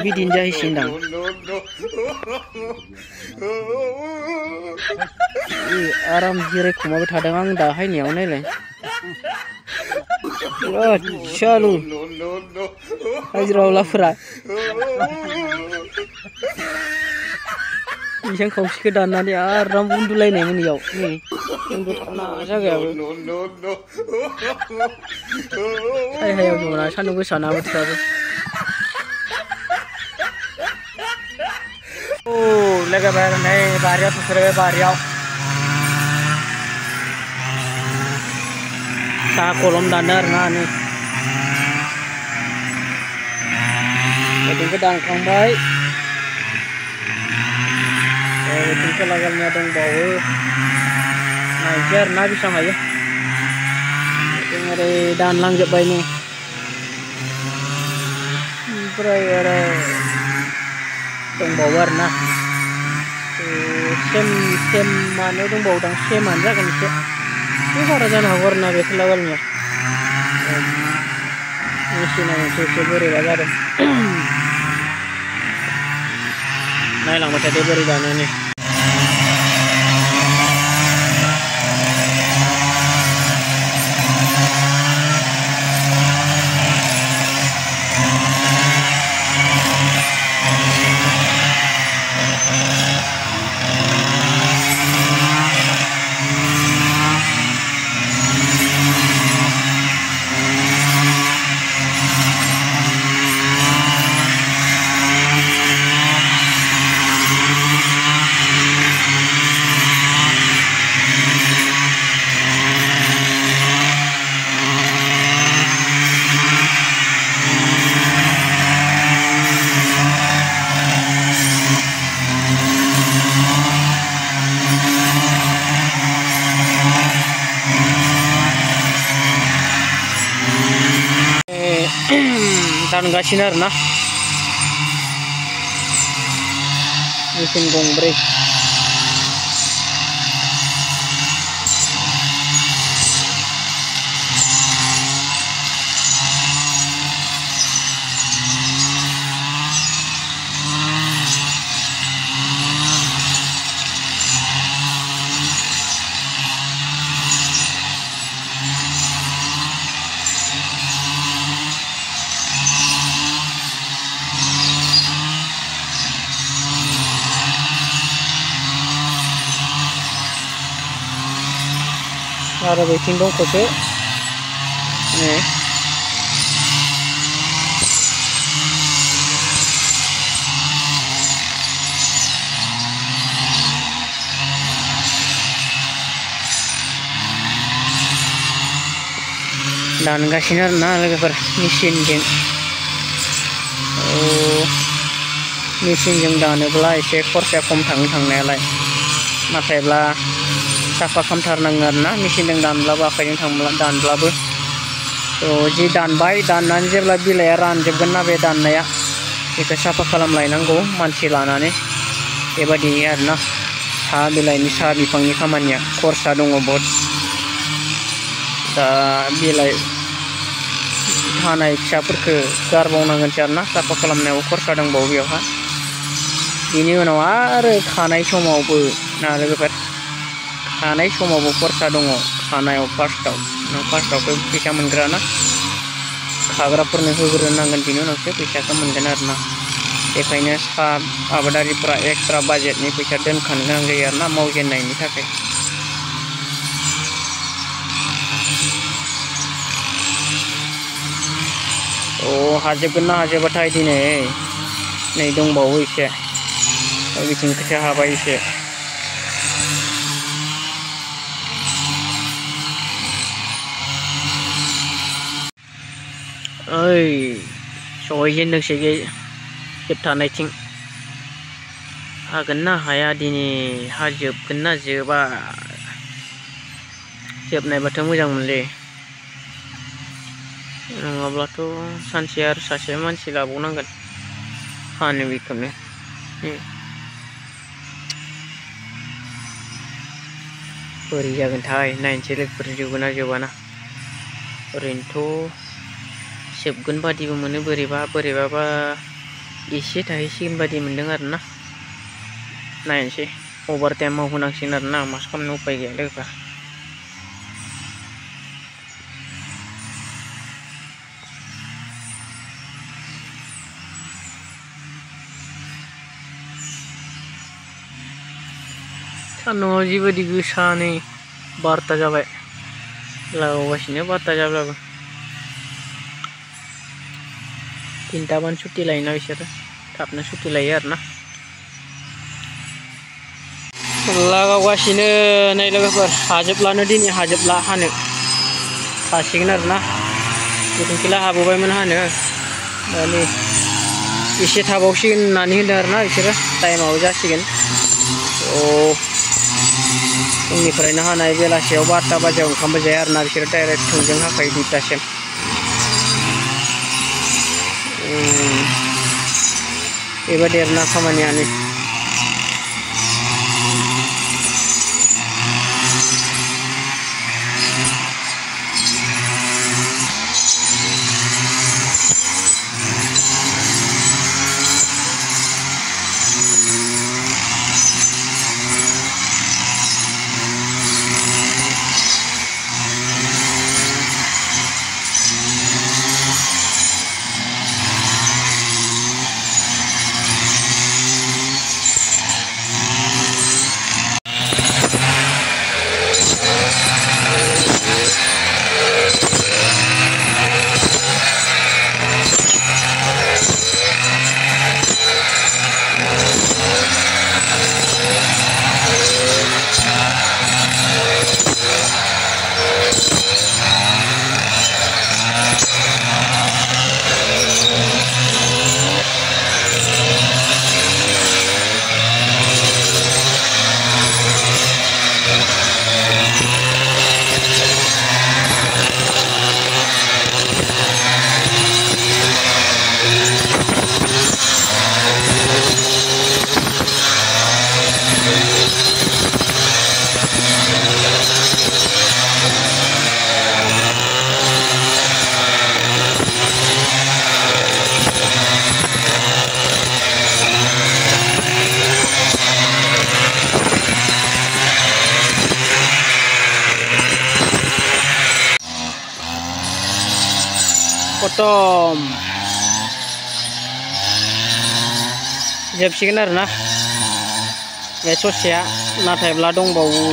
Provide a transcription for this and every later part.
बिदिनो जाहैसिगोनदां आराम जिरायखुमाबाय थादों आं दा हायनायाव नायलाय चालु हाजिरावालाफोरा इसां खावसेखौ दाननानै आराम उन्दुलायनायमोन इयाव नै उन्दुथावना जागायाबो सायहायाव दङना सान्दुं गोसाना बोथोराबो लोगोफोर नै बारियाव सफैबाय बारियाव साहा कलम दानो आरोना नै बेखौ दानखांबाय बेथिं खोलागालनिया दंबावो नायसै आरोना बेसेबां हायो जों ओरै दानलांजोब्बाय नै ओमफ्राय आरो दंबावो आरोना सेमानो दंबावोदां सेमानो जागोन एसे बारा जानो हागौ आरोना बे खोलागालनिया मेचिना मोनसे एसे बोरैबा जादों नायलांबाय थादो बोरै दानोनो दानगासिनो आरोना मेचिन गंब्रै आरो बेथिं दंखोसो नै दानगासिनो आरोना लोगोफोर मेचिनजों मेचिनजों दानोब्ला एसे खरसाया खम थाङो थांनायालाय नाथायब्ला साफा खालामथारनाङो आरोना मेचिनजों दानब्लाबो आखाइजों दानब्लाबो जि दानबाय दाननानै जेब्ला बिलाइया रानजोबगोन ना बे दाननाया बेखौ साफा खालामलायनांगौ मानसि लानानै बेबायदि आरोना साहा बिलाइनि साहा बिफांनि खामानिया खरसा दङ बहुद दा बिलाइ हानाय फिसाफोरखौ गारबावनांगोनसो आरोना साफा खालामनायाव खरसा दंबावो बेयावहा बेनि उनाव आरो खानाय समावबो ना लोगोफोर खानाय समावबो खरसा दङ खानायाव फार्स्टआवथ' फैसा मोनग्राना खाग्राफोरनो होग्रोनांगोन बिनि उनावसो फैसाखौ मोनगोन आरोना बेखायनो साहा आबादारिफ्रा एक्सट्रा बाजेटनि फैसा दोनखानो गोनां जायो आरोना मावजेननायनि थाखाय हाजोबगोन ना हाजोबाथाय दिनै नै दंबावो एसे बिथिं खोथिया हाबाय एसे सहैजेनदोंसै जोबथानायथिं हागोन ना हाया दिनै हाजोबगोन ना जोबा जोबनायबाथ' मोजांमोनलै नङाब्लाथ' सानसे आरो सासे मानसि लाबावनांगोन हानो बेखौनो बोरै जागोनथाय नायनोसै लोगोफोर जोबोना जोबाना ओरैनोथ' जोबगोन बादिबो मोनो बोरैबाबा एसे थाहैसिगोन बादि मोनदों आरोना नायनोसै अभार टाइम मावहोनांसिगोन आरोना माथो खालामनो उपाय गैया लोगोफोर। सान्दुंआ जिबायदि गोसा नै 12ता जाबाय लागावगासिनो 12ता जाब्लाबो 3टाबानो सुटि लायोना बिसोरो थाबनो सुटि लायो आरोना लागावगासिनो नै लोगोफोर हाजोबलानो दिनै हाजोबला हानो हासिगोन आरोना गोथोंखिला हाबोबायमोन हानो दा नै एसे थाबावसिगोन होननानै होनदों आरोना बिसोरो टाइमाबो जासिगोन फुंनिफ्रायनो हानाय बेलासियाव 12ता बाजियाव ओंखामबो जाया आरोना बिसोरो डाइरेक्ट थोंजों हाखायो 2टासिम बेबायदि आरोना खामानियानो खतम जोबसिगोन आरोना बे ससेया नाथायब्ला दंबावो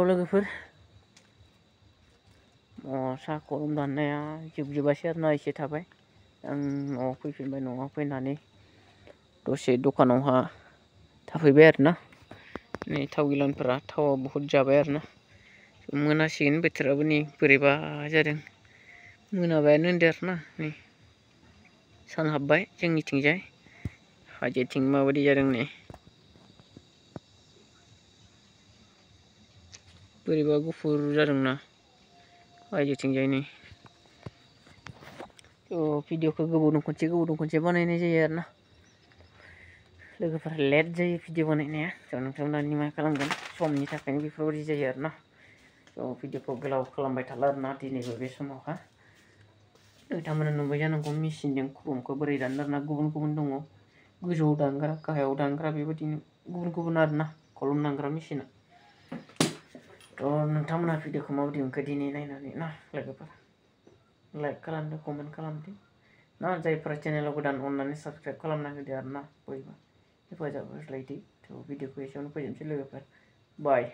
लोगोफोर साहा खलम दाननाया जोबजोबासै आरोना एसे थाबाय आं न'आव फैफिनबाय न'आव फैनानै दसे दखानावहा थाफैबाय आरोना नै थाव गिलानफोरा थावा बहुद जाबाय आरोना मोनासिगोन बोथोराबो नै बोरैबा जादों मोनाबायानो होनदो आरोना नै सान हाबबाय जोंनिथिंजाय हाजोथिं माबायदि जादों नै बोरैबा गुफुर जादोंना हाजोथिंजाय नै भिडिअखौ गोबावदों खनसे बानायनाय जायो आरोना लोगोफोर लेट जायो भिडिअ बानायनाया नोंथांमोना निमाहा खालामगोन समनि थाखायनो बेफोरबायदि जायो आरोना भिडिअखौ गोलाव खालामबाय थाला आरोना दिनैबो बे समावहा नोंथांमोना नुबाय जानांगौ मेचिनजों खलमखौ बोरै दानो आरोना गुबुन गुबुन दङ गोजौआव दानग्रा गाहायाव दानग्रा बेबायदिनो गुबुन गुबुन आरोना खलम दानग्रा मेचिना नोंथांमोना भिडिअखौ माबायदि मोनखो दिनै नायनानै ना लोगोफोर लाइक खालामदो कमेन्ट खालामदो ना जायफोरा चेनेलाव गोदान अननानै साबस्क्राइब खालामना होदो आरोना बयबो हेफाजाब होलायदो भिडिअखौ एसेयावनो फोजोबनोसै लोगोफोर बाय।